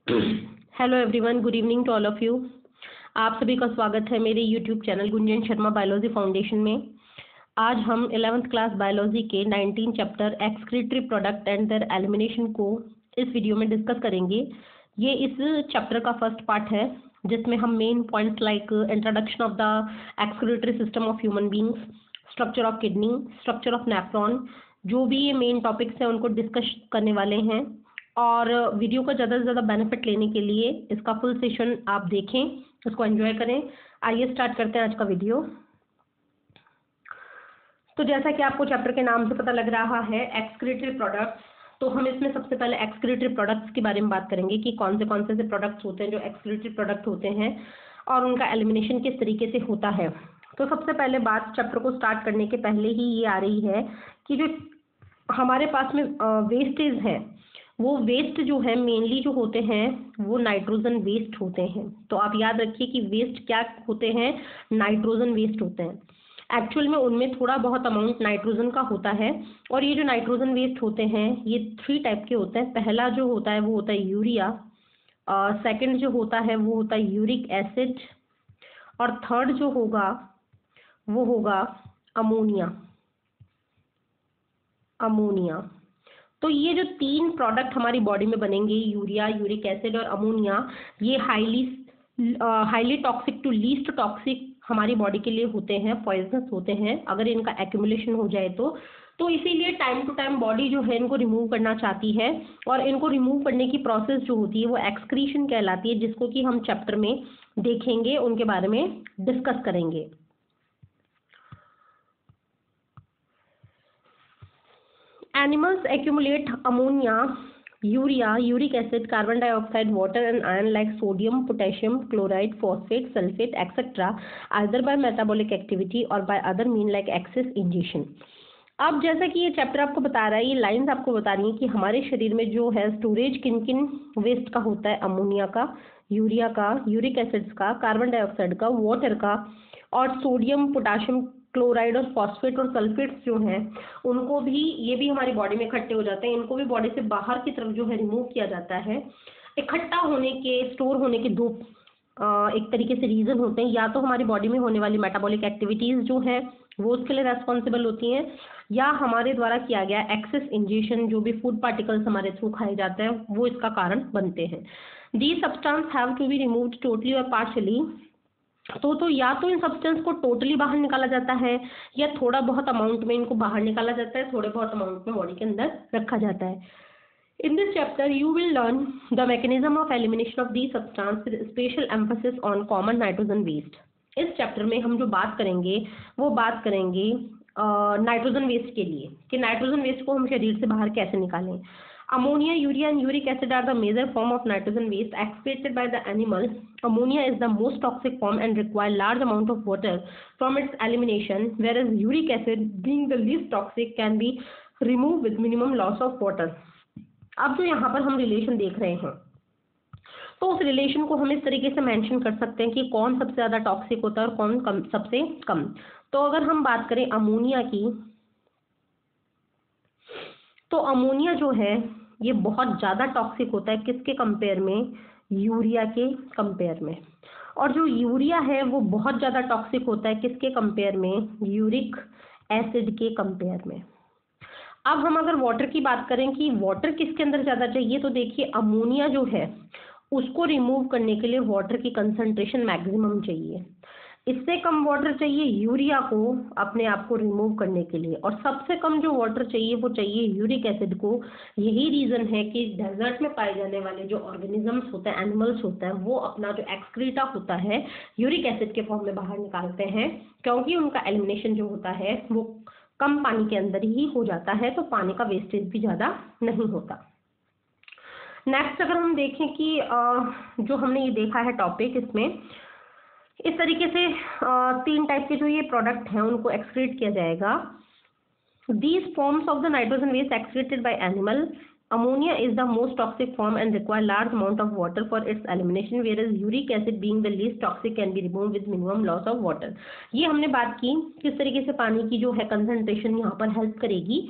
Hello everyone, good evening to all of you. आप सभी का स्वागत है मेरे YouTube channel Gunjan Sharma biology foundation में। आज हम 11th क्लास बायोलॉजी के 19 chapter excretory product and their elimination को इस वीडियो में डिस्कस करेंगे। ये इस चैप्टर का फर्स्ट पार्ट है जिसमें हम main points like introduction of the excretory system of human beings, structure of kidney, structure of nephron, जो भी ये मेन टॉपिक्स हैं उनको डिस्कस करने वाले हैं। और वीडियो का ज़्यादा से ज़्यादा बेनिफिट लेने के लिए इसका फुल सेशन आप देखें, इसको एंजॉय करें। आइए स्टार्ट करते हैं आज का वीडियो। तो जैसा कि आपको चैप्टर के नाम से पता लग रहा है एक्सक्रीटरी प्रोडक्ट्स, तो हम इसमें सबसे पहले एक्सक्रीटरी प्रोडक्ट्स के बारे में बात करेंगे कि कौन से प्रोडक्ट्स होते हैं जो एक्सक्रीटरी प्रोडक्ट होते हैं और उनका एलिमिनेशन किस तरीके से होता है। तो सबसे पहले बात चैप्टर को स्टार्ट करने के पहले ही ये आ रही है कि जो हमारे पास में वेस्टेज है, वो वेस्ट जो है मेनली जो होते हैं वो नाइट्रोजन वेस्ट होते हैं। तो आप याद रखिए कि वेस्ट क्या होते हैं, नाइट्रोजन वेस्ट होते हैं। एक्चुअल में उनमें थोड़ा बहुत अमाउंट नाइट्रोजन का होता है। और ये जो नाइट्रोजन वेस्ट होते हैं ये 3 टाइप के होते हैं। पहला जो होता है वो होता है यूरिया, सेकंड जो होता है वो होता है यूरिक एसिड, और थर्ड जो होगा वो होगा अमोनिया। तो ये जो 3 प्रोडक्ट हमारी बॉडी में बनेंगे, यूरिया, यूरिक एसिड और अमोनिया, ये highly toxic to least toxic हमारी बॉडी के लिए होते हैं, पॉइजनस होते हैं अगर इनका एक्यूमुलेशन हो जाए तो इसीलिए टाइम टू टाइम बॉडी जो है इनको रिमूव करना चाहती है। और इनको रिमूव करने की प्रोसेस जो होती है वो एक्सक्रीशन कहलाती है, जिसको कि हम चैप्टर में देखेंगे, उनके बारे में डिस्कस करेंगे। Animals accumulate ammonia, urea, uric acid, carbon dioxide, water and iron like sodium, potassium, chloride, phosphate, sulfate, etc. either by metabolic activity or by other mean like excess ingestion. अब जैसा कि ये चैप्टर आपको बता रहा है, ये लाइंस आपको बता रही हैं कि हमारे शरीर में जो है स्टोरेज किन किन वेस्ट का होता है, अमोनिया का, यूरिया का, यूरिक एसिड्स का, कार्बन डाइऑक्साइड का, वाटर का, और सोडियम, पोटाशियम, क्लोराइड और फॉस्फेट और सल्फेट्स जो हैं उनको भी, ये भी हमारी बॉडी में इकट्ठे हो जाते हैं। इनको भी बॉडी से बाहर की तरफ जो है रिमूव किया जाता है। इकट्ठा होने के, स्टोर होने के दो एक तरीके से रीज़न होते हैं। या तो हमारी बॉडी में होने वाली मेटाबॉलिक एक्टिविटीज़ जो है वो उसके लिए रेस्पॉन्सिबल होती हैं, या हमारे द्वारा किया गया एक्सेस इंजेशन, जो भी फूड पार्टिकल्स हमारे थ्रू खाए जाते हैं वो इसका कारण बनते हैं। These substance have to be removed totally और पार्शियली। तो या तो इन सब्सटेंस को टोटली बाहर निकाला जाता है या थोड़ा बहुत अमाउंट में इनको बाहर निकाला जाता है, थोड़े बहुत अमाउंट में बॉडी के अंदर रखा जाता है। In this chapter you will learn the mechanism of elimination of the substance with special emphasis on common nitrogen waste. इस चैप्टर में हम जो बात करेंगे वो बात करेंगे नाइट्रोजन वेस्ट के लिए, कि नाइट्रोजन वेस्ट को हम शरीर से बाहर कैसे निकालें। Ammonia, urea and uric acid are the major form of nitrogen waste excreted by the animal. Ammonia is the most toxic form and require large amount of water from its elimination, whereas uric acid, being the least toxic, can be removed with minimum loss of water. अब जो यहाँ पर हम relation देख रहे हैं, तो उस रिलेशन को हम इस तरीके से मेंशन कर सकते हैं कि कौन सबसे ज़्यादा टॉक्सिक होता है और कौन कम, सबसे कम। तो अगर हम बात करें अमोनिया की, तो अमोनिया जो है ये बहुत ज़्यादा टॉक्सिक होता है, किसके कंपेयर में, यूरिया के कंपेयर में। और जो यूरिया है वो बहुत ज़्यादा टॉक्सिक होता है किसके कंपेयर में, यूरिक एसिड के कंपेयर में। अब हम अगर वाटर की बात करें कि वाटर किसके अंदर ज़्यादा चाहिए, तो देखिए अमोनिया जो है उसको रिमूव करने के लिए वाटर की कंसंट्रेशन मैक्सिमम चाहिए। इससे कम वाटर चाहिए यूरिया को अपने आप को रिमूव करने के लिए, और सबसे कम जो वाटर चाहिए वो चाहिए यूरिक एसिड को। यही रीज़न है कि डेजर्ट में पाए जाने वाले जो ऑर्गेनिजम्स होते हैं, एनिमल्स होते हैं, वो अपना जो एक्सक्रीटा होता है यूरिक एसिड के फॉर्म में बाहर निकालते हैं, क्योंकि उनका एलिमिनेशन जो होता है वो कम पानी के अंदर ही हो जाता है, तो पानी का वेस्टेज भी ज़्यादा नहीं होता। नेक्स्ट अगर हम देखें कि जो हमने ये देखा है टॉपिक, इसमें इस तरीके से 3 टाइप के जो ये प्रोडक्ट हैं उनको एक्सक्रीट किया जाएगा। These forms of the nitrogen waste excreted by animal, ammonia is the most toxic form and require large amount of water for its elimination, whereas uric acid being the least toxic can be removed with minimum loss of water. ये हमने बात की किस तरीके से पानी की जो है कंसंट्रेशन यहाँ पर हेल्प करेगी।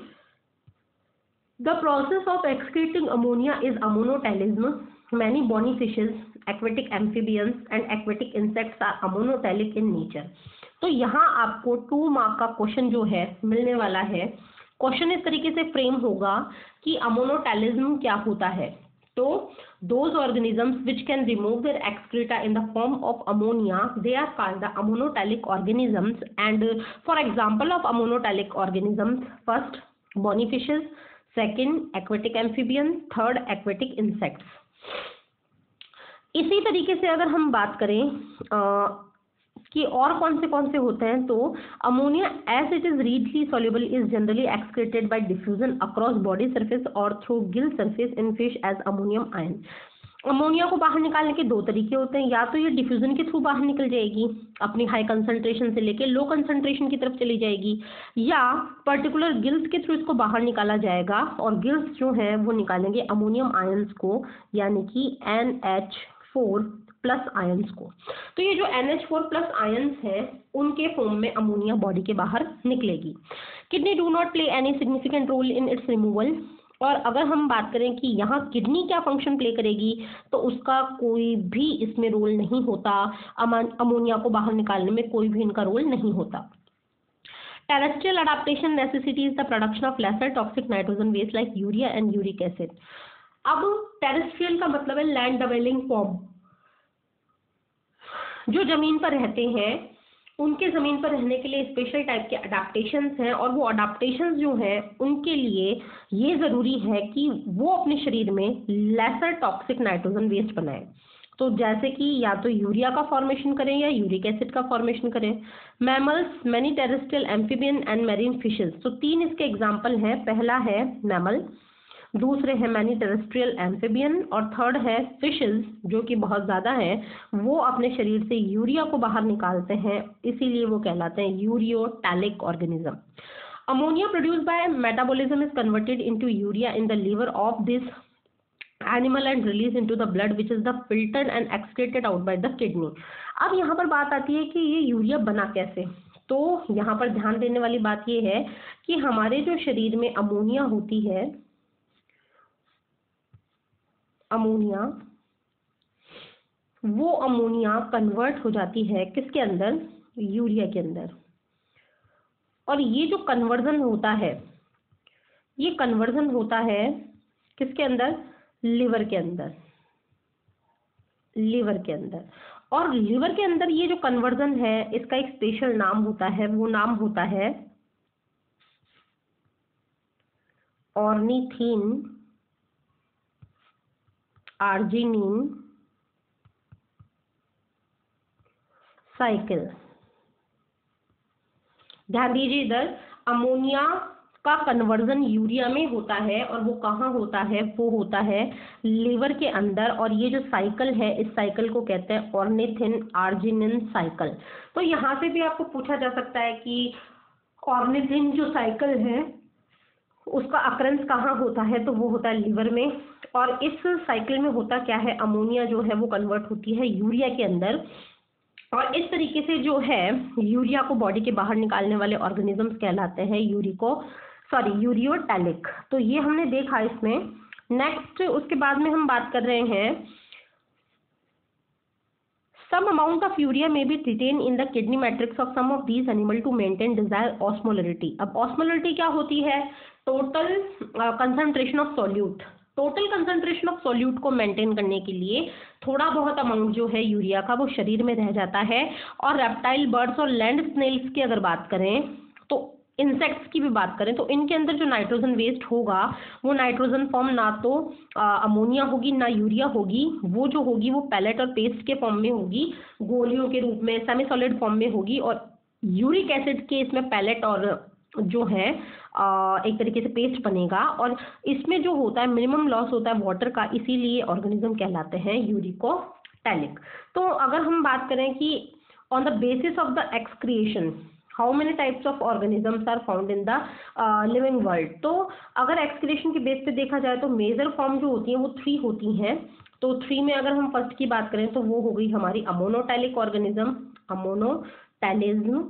The process of excreting ammonia is ammonotalism. many bony fishes, aquatic amphibians and aquatic insects are ammonotelic in nature। तो यहाँ आपको 2 मार्क का क्वेश्चन जो है मिलने वाला है। क्वेश्चन इस तरीके से फ्रेम होगा कि अमोनोटैलिज्म क्या होता है। तो those organisms which can remove their excreta in the form of ammonia, they are called the ammoniotelic organisms। And for example of ammoniotelic organisms, first bony fishes, second aquatic amphibian, third aquatic insects। इसी तरीके से अगर हम बात करें कि और कौन से होते हैं, तो ammonia as it is readily soluble is generally excreted by diffusion across body surface और through gill surface in fish as ammonium ion. Ammonia को बाहर निकालने के 2 तरीके होते हैं, या तो ये डिफ्यूजन के थ्रू बाहर निकल जाएगी, अपनी हाई कंसंट्रेशन से लेके लो कंसंट्रेशन की तरफ चली जाएगी, या पर्टिकुलर गिल्स के थ्रू इसको बाहर निकाला जाएगा और गिल्स जो है वो निकालेंगे अमोनियम आयंस को, यानी कि NH4 प्लस आयंस को। तो ये जो NH4 प्लस आयंस हैं उनके फॉर्म में अमोनिया बॉडी के बाहर निकलेगी। Kidney do not play any significant role in its removal. और अगर हम बात करें कि यहाँ किडनी क्या फंक्शन प्ले करेगी, तो उसका कोई भी इसमें रोल नहीं होता, अमोनिया को बाहर निकालने में कोई भी इनका रोल नहीं होता। Terrestrial adaptation necessitates the production of lesser toxic nitrogen waste like urea and uric acid. अब टेरेस्ट्रियल का मतलब है लैंड डेवेलिंग फॉर्म, जो जमीन पर रहते हैं उनके जमीन पर रहने के लिए स्पेशल टाइप के अडाप्टेशंस हैं, और वो अडाप्टेशंस जो हैं उनके लिए ये ज़रूरी है कि वो अपने शरीर में लेसर टॉक्सिक नाइट्रोजन वेस्ट बनाएं। तो जैसे कि या तो यूरिया का फॉर्मेशन करें या यूरिक एसिड का फॉर्मेशन करें। Mammals, many terrestrial amphibian and marine fishes. तो 3 इसके एग्जाम्पल हैं। पहला है मैमल, दूसरे है मैनी टेरेस्ट्रियल एम्फीबियन, और थर्ड है फिशेस जो कि बहुत ज़्यादा है, वो अपने शरीर से यूरिया को बाहर निकालते हैं, इसीलिए वो कहलाते हैं ureotelic organism. Ammonia produced by metabolism is converted into urea in the liver of this animal and release into the blood which is the filtered and excreted out by the kidney. अब यहाँ पर बात आती है कि ये urea बना कैसे। तो यहाँ पर ध्यान देने वाली बात ये है कि हमारे जो शरीर में अमोनिया होती है, अमोनिया, वो अमोनिया कन्वर्ट हो जाती है किसके अंदर, यूरिया के अंदर। और ये जो कन्वर्जन होता है, ये कन्वर्जन होता है किसके अंदर, लिवर के अंदर, लिवर के अंदर। और लिवर के अंदर ये जो कन्वर्जन है इसका एक स्पेशल नाम होता है, वो नाम होता है ऑर्निथिन आर्जिनिन साइकिल। ध्यान दीजिए इधर, अमोनिया का कन्वर्जन यूरिया में होता है, और वो कहाँ होता है, वो होता है लिवर के अंदर। और ये जो साइकिल है, इस साइकिल को कहते हैं ऑर्निथिन आर्जिनिन साइकिल। तो यहाँ से भी आपको पूछा जा सकता है कि ऑर्निथिन जो साइकिल है उसका अकरेंस कहाँ होता है, तो वो होता है लिवर में। और इस साइकिल में होता क्या है, अमोनिया जो है वो कन्वर्ट होती है यूरिया के अंदर, और इस तरीके से जो है यूरिया को बॉडी के बाहर निकालने वाले ऑर्गेनिजम्स कहलाते हैं यूरियोटैलिक। तो ये हमने देखा इसमें। नेक्स्ट उसके बाद में हम बात कर रहे हैं some amount of urea may be retained in the kidney matrix of some of these animal to maintain desired osmolarity। अब osmolarity क्या होती है, total concentration of solute. Total concentration of solute को मेंटेन करने के लिए थोड़ा बहुत अमाउंट जो है यूरिया का वो शरीर में रह जाता है। और रेप्टाइल, बर्ड्स और लैंड स्नेल्स की अगर बात करें, तो इंसेक्ट्स की भी बात करें, तो इनके अंदर जो नाइट्रोजन वेस्ट होगा वो नाइट्रोजन फॉर्म ना तो अमोनिया होगी ना यूरिया होगी, वो जो होगी वो पैलेट और पेस्ट के फॉर्म में होगी, गोलियों के रूप में सेमी सॉलिड फॉर्म में होगी। और यूरिक एसिड के इसमें पैलेट और जो है एक तरीके से पेस्ट बनेगा, और इसमें जो होता है मिनिमम लॉस होता है वाटर का, इसीलिए ऑर्गेनिज्म कहलाते हैं यूरिकोटैलिक। तो अगर हम बात करें कि on the basis of the excretion how many types of organisms are found in the living world, तो अगर एक्सक्रिएशन के बेस पे देखा जाए तो मेजर फॉर्म जो होती है वो 3 होती हैं। तो 3 में अगर हम फर्स्ट की बात करें तो वो हो गई हमारी अमोनोटैलिक ऑर्गेनिज्म, अमोनोटैलिज्म,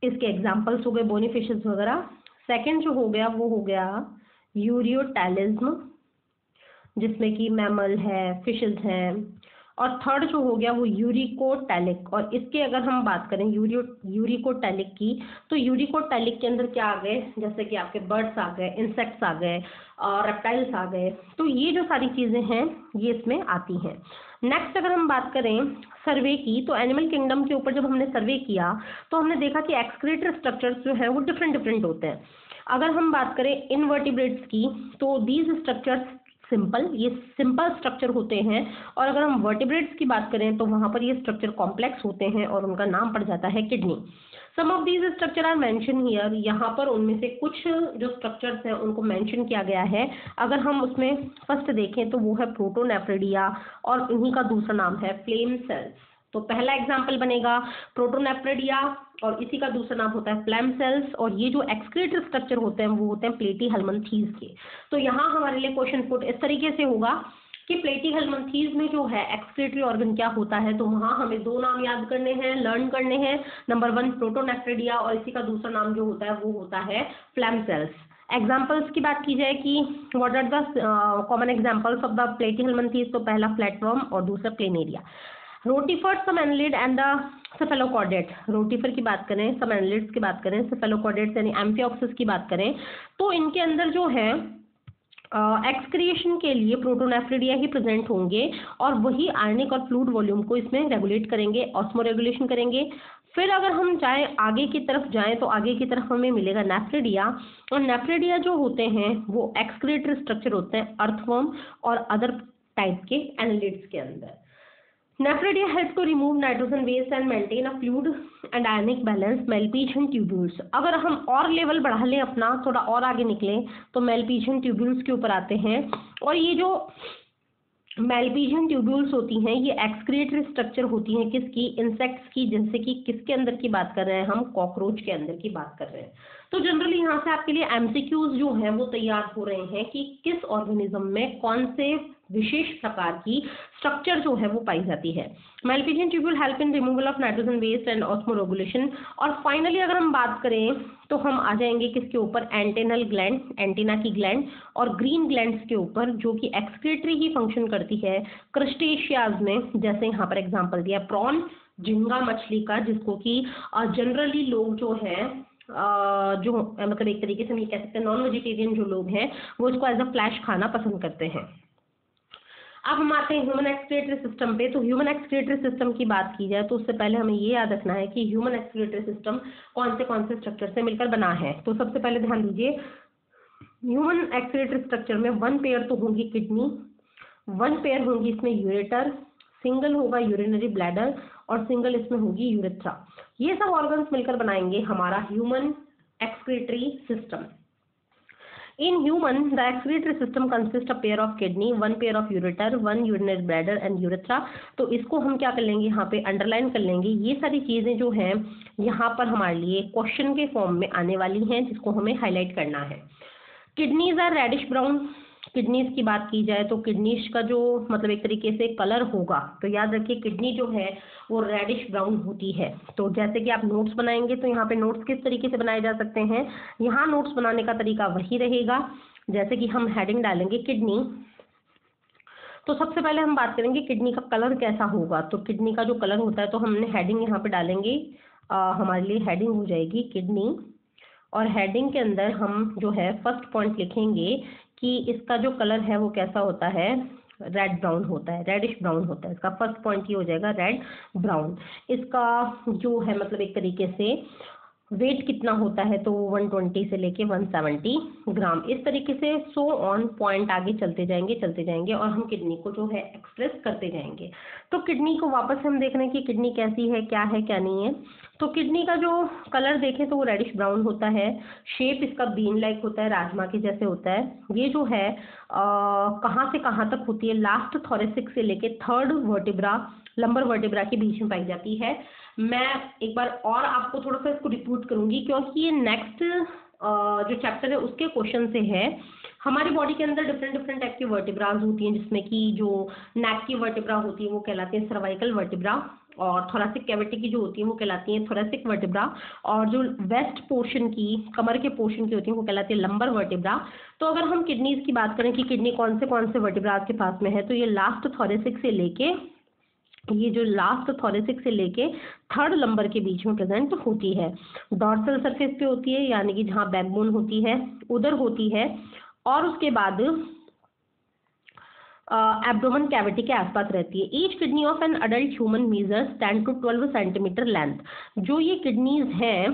इसके एग्जाम्पल्स हो गए बोनी फिशेस वगैरह। सेकेंड जो हो गया वो हो गया यूरियोटैलिज्म। जिसमें कि मैमल है, फिशेस हैं। और थर्ड जो हो गया वो यूरिकोटैलिक। और इसके अगर हम बात करें यूरिकोटैलिक की, तो यूरिकोटैलिक के अंदर क्या आ गए, जैसे कि आपके बर्ड्स आ गए, इंसेक्ट्स आ गए और रेप्टाइल्स आ गए। तो ये जो सारी चीज़ें हैं ये इसमें आती हैं। नेक्स्ट अगर हम बात करें सर्वे की, तो एनिमल किंगडम के ऊपर जब हमने सर्वे किया तो हमने देखा कि एक्सक्रीटरी स्ट्रक्चर्स जो है वो डिफरेंट डिफरेंट होते हैं। अगर हम बात करें इनवर्टिब्रेट्स की, तो दीज स्ट्रक्चर्स सिंपल, ये सिंपल स्ट्रक्चर होते हैं। और अगर हम वर्टिब्रेट्स की बात करें तो वहां पर ये स्ट्रक्चर कॉम्प्लेक्स होते हैं और उनका नाम पड़ जाता है kidney. Some of these structure are mention here. यहाँ पर उनमें से कुछ जो स्ट्रक्चर्स हैं उनको मेंशन किया गया है। अगर हम उसमें फर्स्ट देखें तो वो है प्रोटोनेफ्रिडिया और इन्हीं का दूसरा नाम है फ्लेम सेल्स। तो पहला एग्जाम्पल बनेगा प्रोटोनेफ्रिडिया और इसी का दूसरा नाम होता है फ्लैम सेल्स। और ये जो एक्सक्रीटरी स्ट्रक्चर होते हैं वो होते हैं प्लेटीहेल्मिन्थेस के। तो यहाँ हमारे लिए क्वेश्चन पुट इस तरीके से होगा कि प्लेटीहेल्मिन्थेस में जो है एक्सक्रीटरी ऑर्गन क्या होता है, तो वहाँ हमें दो नाम याद करने हैं, लर्न करने हैं। नंबर 1 प्रोटोनेफ्रिडिया और इसी का दूसरा नाम जो होता है वो होता है फ्लैम सेल्स। एग्जाम्पल्स की बात की जाए कि what are the common examples of the platyhelminthes, तो पहला फ्लैटवर्म और दूसरा planaria. Rotifer, some annelid and the cephalochordate. Rotifer की बात करें, सम एनालिड्स की बात करें, सेफेलोकॉर्डेट्स यानी एम्फिऑक्सिस की बात करें, तो इनके अंदर जो है एक्सक्रिएशन के लिए प्रोटोनेफ्रिडिया ही प्रेजेंट होंगे और वही आयनिक और फ्लूइड वॉल्यूम को इसमें रेगुलेट करेंगे, ऑस्मो रेगुलेशन करेंगे। फिर अगर हम जाएं आगे की तरफ जाएं तो आगे की तरफ हमें मिलेगा नेफ्रिडिया। और नेफ्रिडिया जो होते हैं वो एक्सक्रीटरी स्ट्रक्चर होते हैं अर्थवर्म और अदर टाइप के एनालिड्स के अंदर। Nephridia help to remove nitrogen waste and maintain a fluid and ionic balance. Malpighian tubules, अगर हम और लेवल बढ़ा लें अपना, थोड़ा और आगे निकलें तो Malpighian tubules के ऊपर आते हैं। और ये जो Malpighian tubules होती हैं ये एक्सक्रीटरी स्ट्रक्चर होती हैं किसकी, इंसेक्ट्स की। जैसे कि किसके अंदर की बात कर रहे हैं हम, कॉकरोच के अंदर की बात कर रहे हैं। तो जनरली यहाँ से आपके लिए एमसीक्यूज जो हैं वो तैयार हो रहे हैं कि किस ऑर्गेनिज्म में कौन से विशेष प्रकार की स्ट्रक्चर जो है वो पाई जाती है। Malpighian tubule help in removal of nitrogen waste and osmoregulation. और फाइनली अगर हम बात करें तो हम आ जाएंगे किसके ऊपर, एंटेनल ग्लैंड, एंटीना की ग्लैंड और ग्रीन ग्लैंड्स के ऊपर, जो कि एक्सक्रीटरी ही फंक्शन करती है क्रस्टेशियाज में। जैसे यहाँ पर एग्जाम्पल दिया प्रॉन, झींगा मछली का, जिसको कि जनरली लोग जो है जो मतलब एक तरीके से हम ये कह सकते हैं नॉन वेजिटेरियन जो लोग हैं वो इसको एज अ फ्लैश खाना पसंद करते हैं। अब हम आते हैं ह्यूमन एक्सक्रीटरी सिस्टम पे। तो ह्यूमन एक्सक्रीटरी सिस्टम की बात की जाए तो उससे पहले हमें ये याद रखना है कि ह्यूमन एक्सक्रीटरी सिस्टम कौन से स्ट्रक्चर से मिलकर बना है। तो सबसे पहले ध्यान दीजिए, ह्यूमन एक्सक्रीटरी स्ट्रक्चर में 1 पेयर तो होंगी किडनी, 1 पेयर होंगी इसमें यूरेटर, सिंगल होगा यूरिनरी ब्लैडर और सिंगल इसमें होगी यूरेथ्रा। ये सब ऑर्गन्स मिलकर बनाएंगे हमारा human excretory system. In human, the excretory system consists of pair of kidney, 1 pair of ureter, 1 urinary bladder and urethra। तो इसको हम क्या कर लेंगे, यहाँ पे अंडरलाइन कर लेंगे। ये सारी चीजें जो हैं यहाँ पर हमारे लिए क्वेश्चन के फॉर्म में आने वाली हैं, जिसको हमें हाईलाइट करना है। Kidneys are reddish brown. Kidneys की बात की जाए तो किडनीज का जो मतलब एक तरीके से कलर होगा, तो याद रखिए किडनी जो है वो रेडिश ब्राउन होती है। तो जैसे कि आप नोट्स बनाएंगे तो यहाँ पे नोट्स किस तरीके से बनाए जा सकते हैं, यहाँ नोट्स बनाने का तरीका वही रहेगा। जैसे कि हम हेडिंग डालेंगे किडनी, तो सबसे पहले हम बात करेंगे किडनी का कलर कैसा होगा। तो किडनी का जो कलर होता है, तो हमने हेडिंग यहाँ पे डालेंगे, हमारे लिए हेडिंग हो जाएगी किडनी। और हेडिंग के अंदर हम जो है फर्स्ट पॉइंट लिखेंगे कि इसका जो कलर है वो कैसा होता है, रेड ब्राउन होता है, रेडिश ब्राउन होता है। इसका फर्स्ट पॉइंट ये हो जाएगा रेड ब्राउन। इसका जो है मतलब एक तरीके से वेट कितना होता है, तो 120 से लेके 170 ग्राम, इस तरीके से सो ऑन पॉइंट आगे चलते जाएंगे और हम किडनी को जो है एक्सप्रेस करते जाएंगे। तो किडनी को वापस हम देख रहे हैं कि किडनी कैसी है क्या नहीं है। तो किडनी का जो कलर देखें तो वो रेडिश ब्राउन होता है। शेप इसका बीन लाइक होता है, राजमा के जैसे होता है। ये जो है कहाँ से कहाँ तक होती है, लास्ट थोरेसिक से लेके थर्ड वर्टिब्रा, लंबर वर्टिब्रा के बीच में पाई जाती है। मैं एक बार और आपको थोड़ा सा इसको रिपीट करूंगी क्योंकि ये नेक्स्ट जो चैप्टर है उसके क्वेश्चन से है। हमारी बॉडी के अंदर डिफरेंट डिफरेंट टाइप की वर्टिब्राज होती हैं, जिसमें कि जो नेक की वर्टिब्रा होती है वो कहलाती है सर्वाइकल वर्टिब्रा, और थोरेसिक कैविटी की जो होती है वो कहलाती है थोरेसिक वर्टिब्रा, और जो वेस्ट पोर्शन की कमर के पोर्शन की होती है वो कहलाती है लंबर वर्टिब्रा। तो अगर हम किडनीज की बात करें कि किडनी कौन से वर्टिब्राज के पास में है, तो ये लास्ट थोरेसिक से लेके थर्ड लंबर के बीच में प्रेजेंट होती है। डॉर्सल सरफेस पे होती है, यानी कि जहाँ बैकबोन होती है उधर होती है, और उसके बाद एब्डोमेन कैविटी के आसपास रहती है। Each kidney of an adult human measures 10 to 12 centimetre length. जो ये किडनीज हैं,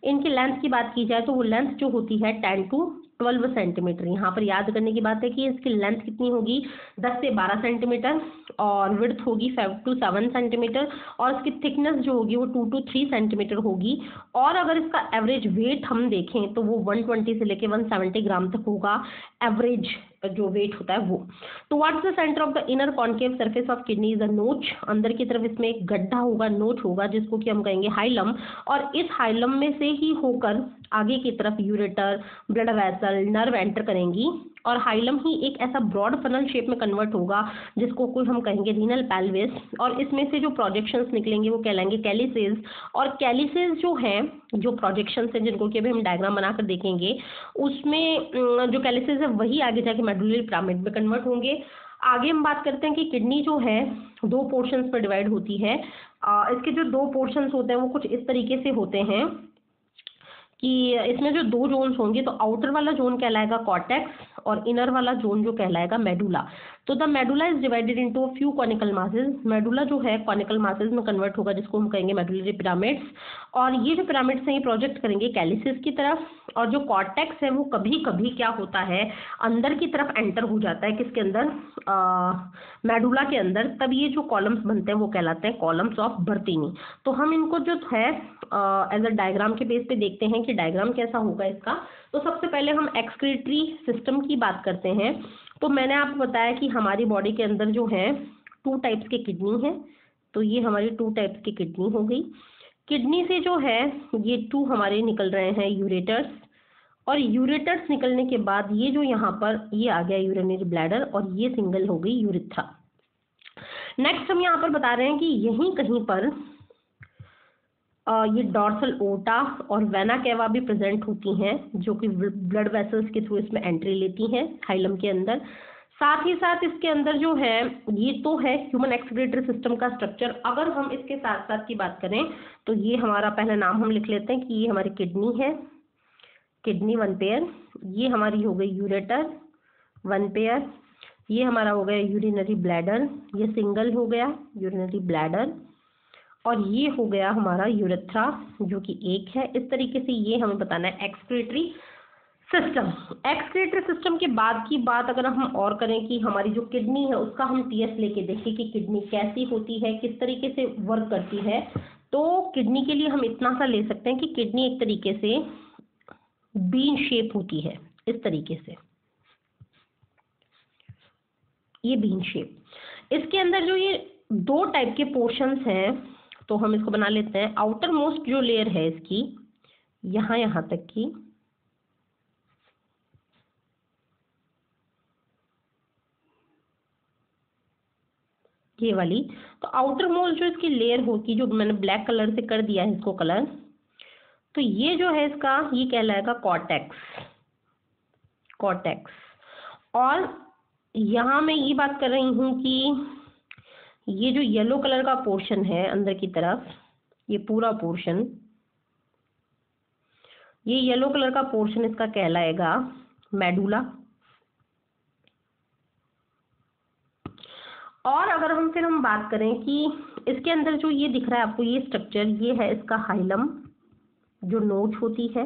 इनकी लेंथ की बात की जाए तो वो लेंथ जो होती है 10 to 12 सेंटीमीटर। यहाँ पर याद करने की बात है कि इसकी लेंथ कितनी होगी, 10 से 12 सेंटीमीटर, और विड्थ होगी 5 to 7 सेंटीमीटर, और इसकी थिकनेस जो होगी वो 2 to 3 सेंटीमीटर होगी। और अगर इसका एवरेज वेट हम देखें तो वो 120 से लेके 170 ग्राम तक होगा, एवरेज जो वेट होता है वो। Towards the centre of the inner concave surface of kidney is a नोच। अंदर की तरफ इसमें एक गड्ढा होगा, नोच होगा, जिसको कि हम कहेंगे हाइलम, और इस हाइलम में से ही होकर आगे की तरफ ureter, blood vessel, nerve enter करेंगी, और हाइलम ही एक ऐसा ब्रॉड फनल शेप में कन्वर्ट होगा जिसको कोई हम कहेंगे रीनल पेल्विस, और इसमें से जो प्रोजेक्शंस निकलेंगे वो कहलाएंगे कैलिसेस। और कैलिसेस जो हैं, जो प्रोजेक्शंस हैं जिनको कि अभी हम डायग्राम बनाकर देखेंगे, उसमें जो कैलिसेस है वही आगे जाके मेडुलरी पिरामिड में कन्वर्ट होंगे। आगे हम बात करते हैं कि किडनी जो है 2 पोर्शंस पर डिवाइड होती है। इसके जो 2 पोर्शंस होते हैं वो कुछ इस तरीके से होते हैं कि इसमें जो 2 जोन्स होंगे, तो आउटर वाला जोन कहलाएगा कॉर्टेक्स, और इनर वाला जोन जो कहलाएगा मेडुला। तो the medulla is divided into a few conical masses. Medulla जो है कॉनिकल मासेस में कन्वर्ट होगा, जिसको हम कहेंगे मेडुलरी पिरामिड्स, और ये जो पिरामिड्स हैं ये प्रोजेक्ट करेंगे कैलिसिस की तरफ। और जो कॉर्टेक्स है वो कभी कभी क्या होता है, अंदर की तरफ एंटर हो जाता है, किसके अंदर, मेडुला के अंदर। तब ये जो कॉलम्स बनते हैं वो कहलाते हैं कॉलम्स ऑफ बर्तीनी। तो हम इनको जो है एज अ डायग्राम के बेस पे देखते हैं कि डायग्राम कैसा होगा इसका। तो सबसे पहले हम एक्सक्रीटरी सिस्टम की बात करते हैं। तो मैंने आपको बताया कि हमारी बॉडी के अंदर जो है 2 टाइप्स के किडनी है। तो ये हमारी 2 टाइप्स की किडनी हो गई। किडनी से जो है ये 2 हमारे निकल रहे हैं यूरेटर्स, और यूरेटर्स निकलने के बाद ये जो यहाँ पर ये आ गया यूरिनरी ब्लैडर, और ये सिंगल हो गई यूरिथ्रा। नेक्स्ट हम यहाँ पर बता रहे हैं कि यहीं कहीं पर ये डॉर्सल ओटा और वेना केवा भी प्रेजेंट होती हैं, जो कि ब्लड वेसल्स के थ्रू इसमें एंट्री लेती हैं हाइलम के अंदर। साथ ही साथ इसके अंदर जो है, ये तो है ह्यूमन एक्सक्रीटरी सिस्टम का स्ट्रक्चर। अगर हम इसके साथ साथ की बात करें तो ये हमारा पहला नाम हम लिख लेते हैं कि ये हमारी किडनी है, किडनी 1 पेयर। ये हमारी हो गई यूरेटर 1 पेयर। ये हमारा हो गया यूरिनरी ब्लैडर, ये सिंगल हो गया यूरिनरी ब्लैडर, और ये हो गया हमारा यूरेथ्रा जो कि 1 है। इस तरीके से ये हमें बताना है एक्सक्रीटरी सिस्टम। एक्सक्रीटरी सिस्टम के बाद की बात अगर हम और करें कि हमारी जो किडनी है उसका हम टीएस लेके देखें कि किडनी कैसी होती है, किस तरीके से वर्क करती है। तो किडनी के लिए हम इतना सा ले सकते हैं कि किडनी एक तरीके से बीन शेप होती है, इस तरीके से, ये बीन शेप। इसके अंदर जो ये 2 टाइप के पोर्शंस हैं, तो हम इसको बना लेते हैं। आउटर मोस्ट जो लेयर है इसकी, यहाँ तक की, ये वाली, तो आउटर मोस्ट जो इसकी लेयर होगी, जो मैंने ब्लैक कलर से कर दिया है इसको कलर, तो ये जो है इसका ये कहलाएगा कॉर्टेक्स। कॉर्टेक्स। और यहाँ मैं ये बात कर रही हूँ कि ये जो येलो कलर का पोर्शन है अंदर की तरफ, ये पूरा पोर्शन, ये येलो कलर का पोर्शन इसका कहलाएगा मेडुला। और अगर हम बात करें कि इसके अंदर जो ये दिख रहा है आपको ये स्ट्रक्चर, ये है इसका हाइलम, जो नोच होती है।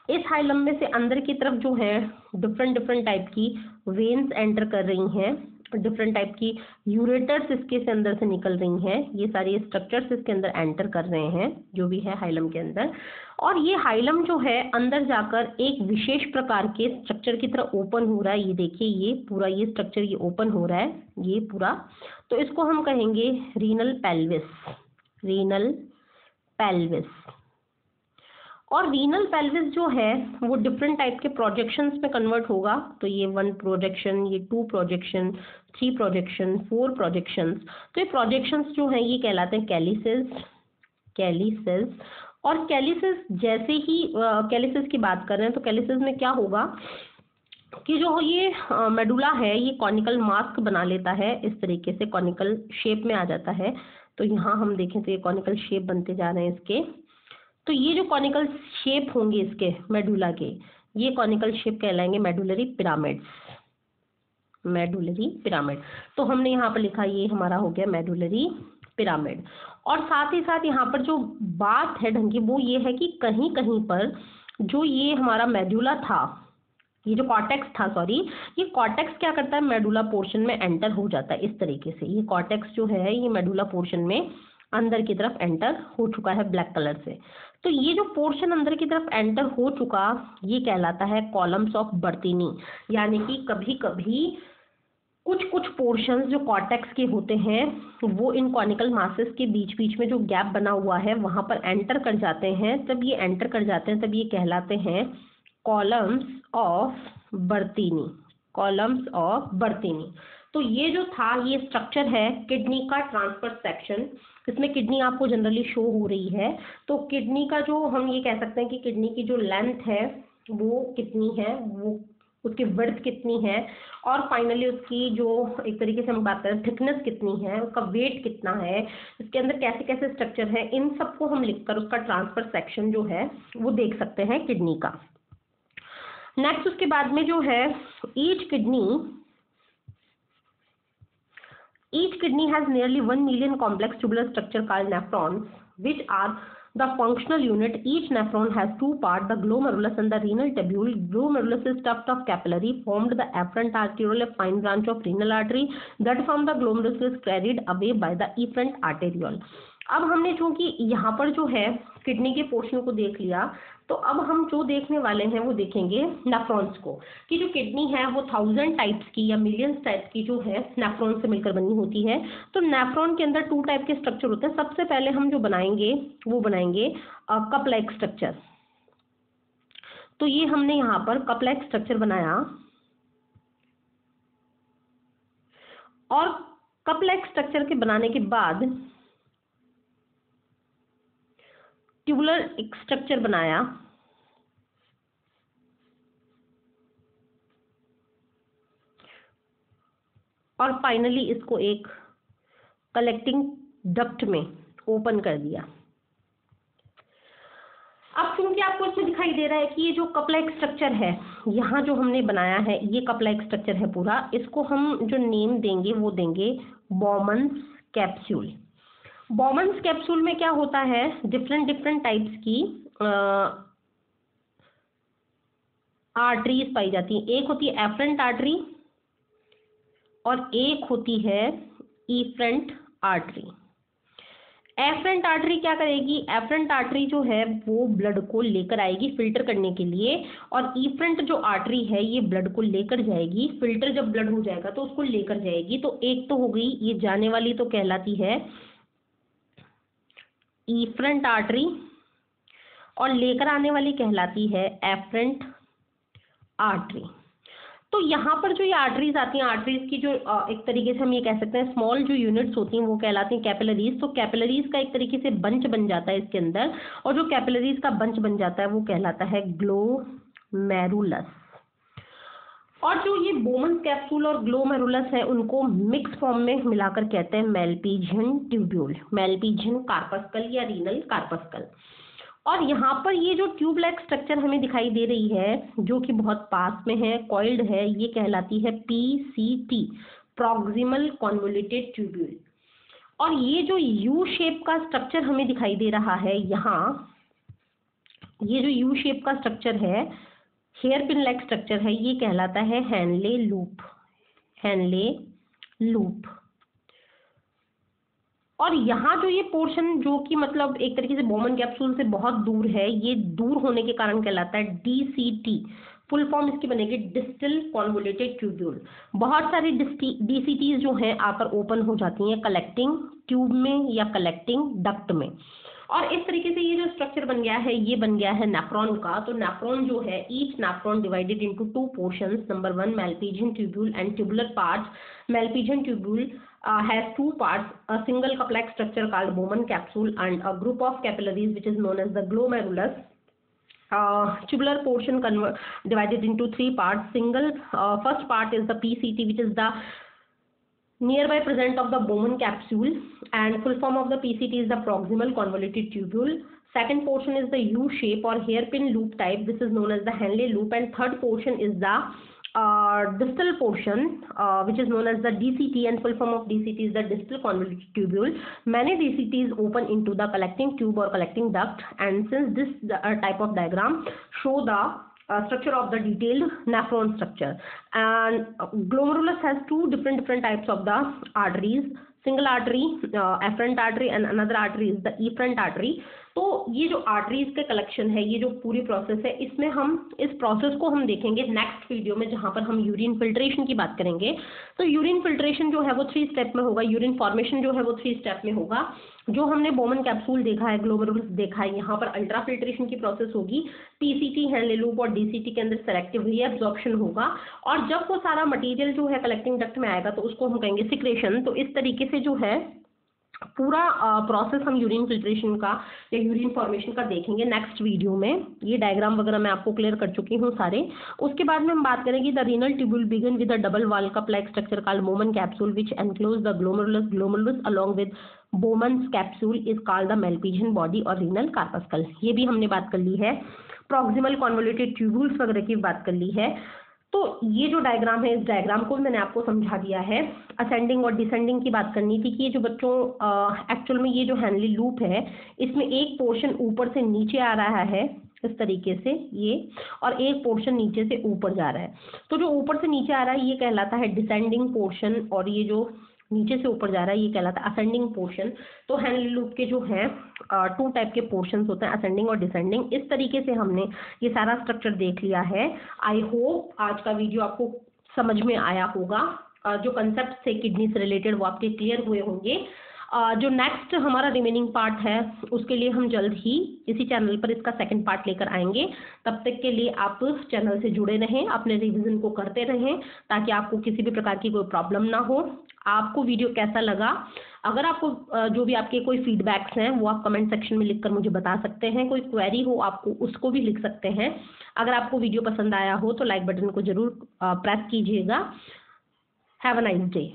इस हाइलम में से अंदर की तरफ जो है डिफरेंट टाइप की वेन्स एंटर कर रही हैं, डिफरेंट टाइप की यूरेटर्स इसके से अंदर से निकल रही हैं। ये सारी स्ट्रक्चर्स इसके अंदर एंटर कर रहे हैं जो भी है हाइलम के अंदर। और ये हाइलम जो है अंदर जाकर एक विशेष प्रकार के स्ट्रक्चर की तरह ओपन हो रहा है। ये देखिए, ये पूरा ये स्ट्रक्चर ये ओपन हो रहा है, ये पूरा। तो इसको हम कहेंगे रीनल पेल्विस। Renal pelvis. और रीनल पेल्विस जो है वो डिफरेंट टाइप के प्रोजेक्शंस में कन्वर्ट होगा। तो ये 1 प्रोजेक्शन, ये 2 प्रोजेक्शन, 3 प्रोजेक्शन, 4 प्रोजेक्शंस। तो ये प्रोजेक्शंस जो हैं ये कहलाते हैं कैलिसेस। और कैलिसेस जैसे ही कैलिसेस की बात कर रहे हैं तो कैलिसेस में क्या होगा कि जो ये मेडुला है ये कॉनिकल मास्क बना लेता है, इस तरीके से कॉनिकल शेप में आ जाता है। तो यहाँ हम देखें तो ये कॉनिकल शेप बनते जा रहे हैं इसके। तो ये जो कॉनिकल शेप होंगे इसके मेडुला के, ये कॉनिकल शेप कहलाएंगे मेडुलरी पिरामिड। तो हमने यहाँ पर लिखा ये हमारा हो गया मेडुलरी पिरामिड। और साथ ही साथ यहाँ पर जो बात है ढंग की वो ये है कि कहीं कहीं पर जो ये हमारा मेडुला था, ये जो कॉर्टेक्स था, सॉरी, ये कॉर्टेक्स क्या करता है, मेडुला पोर्शन में एंटर हो जाता है इस तरीके से। ये कॉर्टेक्स जो है ये मेडुला पोर्शन में अंदर की तरफ एंटर हो चुका है ब्लैक कलर से। तो ये जो पोर्शन अंदर की तरफ एंटर हो चुका ये कहलाता है कॉलम्स ऑफ बर्तीनी। यानी कि कभी कभी कुछ पोर्शंस जो कॉर्टेक्स के होते हैं वो इन कॉनिकल मासेस के बीच बीच में जो गैप बना हुआ है वहां पर एंटर कर जाते हैं। तब ये एंटर कर जाते हैं तब ये कहलाते हैं कॉलम्स ऑफ बर्तीनी। तो ये जो था ये स्ट्रक्चर है किडनी का ट्रांसफर सेक्शन। इसमें किडनी आपको जनरली शो हो रही है। तो किडनी का जो हम ये कह सकते हैं कि किडनी की जो लेंथ है वो कितनी है, वो उसकी विड्थ कितनी है, और फाइनली उसकी जो एक तरीके से हम बात करें थिकनेस कितनी है, उसका वेट कितना है, इसके अंदर कैसे कैसे स्ट्रक्चर है, इन सबको हम लिखकर उसका ट्रांसफर सेक्शन जो है वो देख सकते हैं किडनी का। नेक्स्ट उसके बाद में जो है each kidney has nearly 1 million complex tubular structure called nephrons, which are the functional unit. Each nephron has 2 parts, the glomerulus and the renal tubule. Glomerulus is tuft of capillary formed the afferent arteriole, a fine branch of renal artery that from the glomerulus is carried away by the efferent arteriole. अब हमने चूंकि यहाँ पर जो है kidney के portion को देख लिया, तो अब हम जो देखने वाले हैं वो देखेंगे नेफ्रॉन्स को, कि जो किडनी है वो 1000 टाइप्स की या मिलियंस टाइप्स की जो है नेफ्रॉन से मिलकर बनी होती है। तो नेफ्रॉन के अंदर 2 टाइप के स्ट्रक्चर होते हैं। सबसे पहले हम जो बनाएंगे वो बनाएंगे कप लाइक स्ट्रक्चर। तो ये हमने यहाँ पर कप लाइक स्ट्रक्चर बनाया, और कप लाइक स्ट्रक्चर के बनाने के बाद ट्यूबुलर स्ट्रक्चर बनाया, और फाइनली इसको एक कलेक्टिंग डक्ट में ओपन कर दिया। अब क्योंकि आपको इसमें दिखाई दे रहा है कि ये जो कप लाइक स्ट्रक्चर है यहाँ जो हमने बनाया है ये कप लाइक स्ट्रक्चर है पूरा, इसको हम जो नेम देंगे वो देंगे बॉमन्स कैप्सूल। बॉमन्स कैप्सूल में क्या होता है, डिफरेंट टाइप्स की आर्टरीज पाई जाती हैं। एक होती है एफरेंट आर्टरी और एक होती है इफरेंट आर्टरी। एफरेंट आर्टरी क्या करेगी, एफरेंट आर्टरी जो है वो ब्लड को लेकर आएगी फिल्टर करने के लिए, और इफरेंट जो आर्टरी है ये ब्लड को लेकर जाएगी। फिल्टर जब ब्लड हो जाएगा तो उसको लेकर जाएगी। तो एक तो हो गई ये जाने वाली, तो कहलाती है इफरेंट आर्टरी, और लेकर आने वाली कहलाती है एफरेंट आर्टरी। तो यहाँ पर जो ये आर्टरीज आती हैं, आर्टरीज की जो एक तरीके से हम ये कह सकते हैं स्मॉल जो यूनिट्स होती हैं वो कहलाती हैं कैपिलरीज। तो कैपिलरीज का एक तरीके से बंच बन जाता है इसके अंदर, और जो कैपिलरीज का बंच बन जाता है वो कहलाता है ग्लोमेरुलस। और जो ये बोमन्स कैप्सूल और ग्लोमेरुलस है उनको मिक्स फॉर्म में मिलाकर कहते हैं मेलपीजियन ट्यूब्यूल, मेलपीजियन कार्पस्कल या रीनल कार्पस्कल। और यहाँ पर ये जो ट्यूब लाइक स्ट्रक्चर हमें दिखाई दे रही है जो कि बहुत पास में है, कॉइल्ड है, ये कहलाती है PCT, प्रॉक्सिमल कॉन्वोल्यूटेड ट्यूब्यूल। और ये जो यू शेप का स्ट्रक्चर हमें दिखाई दे रहा है यहाँ, ये जो यू शेप का स्ट्रक्चर है, हेयर पिन लाइक स्ट्रक्चर है, ये कहलाता है हैनले लूप। और यहाँ जो ये पोर्शन जो कि मतलब एक तरीके से बोमन कैप्सूल से बहुत दूर है, ये दूर होने के कारण कहलाता है DCT। फुल फॉर्म इसकी बनेगी डिस्टल कॉन्वोल्यूटेड ट्यूब्यूल। बहुत सारी DCTs जो हैं आकर ओपन हो जाती हैं कलेक्टिंग ट्यूब में या कलेक्टिंग डक्ट में। और इस तरीके से ये जो स्ट्रक्चर बन गया है ये बन गया है नेफ्रॉन का। तो नेफ्रॉन जो है, each nephron divided into two portions, number 1 Malpighian tubule and tubular parts. Malpighian tubule has two parts, a single cup-like structure called Bowman capsule and a group of capillaries which is known as the glomerulus. Tubular portion divided into three parts. First part is the PCT, which is the nearby present of the Bowman capsule, and full form of the PCT is the proximal convoluted tubule. Second portion is the U shape or hairpin loop type. This is known as the Henle loop. And third portion is the distal portion, which is known as the DCT, and full form of DCT is the distal convoluted tubule. Many DCTs open into the collecting tube or collecting duct, and since this type of diagram show the structure of the detailed nephron structure. And glomerulus has two different types of the arteries. Single artery, afferent artery, and another artery is the efferent artery. तो ये जो arteries के collection है, ये जो पूरी process है, इसमें हम इस प्रोसेस को हम देखेंगे नेक्स्ट वीडियो में, जहाँ पर हम यूरिन फिल्ट्रेशन की बात करेंगे। तो यूरिन फिल्ट्रेशन जो है वो 3 स्टेप में होगा, यूरिन फॉर्मेशन जो है वो 3 स्टेप में होगा। जो हमने बोमन कैप्सूल देखा है, ग्लोमेरुलस देखा है, यहाँ पर अल्ट्रा फिल्ट्रेशन की प्रोसेस होगी। पीसीटी, हेनले लूप और डीसीटी के अंदर सेलेक्टिव रीअब्जॉर्प्शन होगा, और जब वो सारा मटेरियल जो है कलेक्टिंग डक्ट में आएगा तो उसको हम कहेंगे सिक्रेशन। तो इस तरीके से जो है पूरा प्रोसेस हम यूरिन फिल्ट्रेशन का या यूरिन फॉर्मेशन का देखेंगे नेक्स्ट वीडियो में। ये डायग्राम वगैरह मैं आपको क्लियर कर चुकी हूँ सारे। उसके बाद में हम बात करेंगे the renal tubule begin with a double wall cup like structure called Bowman capsule which enclose the glomerulus. Glomerulus along with Bowman's capsule is called the Malpighian body और रीनल कार्पस्कल। ये भी हमने बात कर ली है। प्रॉक्सिमल कॉन्वोल्यूटेड ट्यूब्यूल्स वगैरह की बात कर ली है। तो ये जो डायग्राम है, इस डायग्राम को भी मैंने आपको समझा दिया है। असेंडिंग और डिसेंडिंग की बात करनी थी कि ये जो बच्चों एक्चुअल में ये जो हेनले लूप है, इसमें एक पोर्शन ऊपर से नीचे आ रहा है इस तरीके से ये, और एक पोर्शन नीचे से ऊपर जा रहा है। तो जो ऊपर से नीचे आ रहा है ये कहलाता है डिसेंडिंग पोर्शन, और ये जो नीचे से ऊपर जा रहा है ये कहलाता है असेंडिंग पोर्शन। तो हेनले लूप के जो हैं 2 टाइप के पोर्शंस होते हैं, असेंडिंग और डिसेंडिंग। इस तरीके से हमने ये सारा स्ट्रक्चर देख लिया है। आई होप आज का वीडियो आपको समझ में आया होगा। जो कंसेप्ट थे किडनी से रिलेटेड वो आपके क्लियर हुए होंगे। जो नेक्स्ट हमारा रिमेनिंग पार्ट है उसके लिए हम जल्द ही इसी चैनल पर इसका सेकंड पार्ट लेकर आएंगे। तब तक के लिए आप चैनल से जुड़े रहें, अपने रिवीजन को करते रहें, ताकि आपको किसी भी प्रकार की कोई प्रॉब्लम ना हो। आपको वीडियो कैसा लगा, अगर आपको जो भी आपके कोई फीडबैक्स हैं वो आप कमेंट सेक्शन में लिखकर मुझे बता सकते हैं। कोई क्वेरी हो आपको उसको भी लिख सकते हैं। अगर आपको वीडियो पसंद आया हो तो लाइक बटन को जरूर प्रेस कीजिएगा। Have a nice day.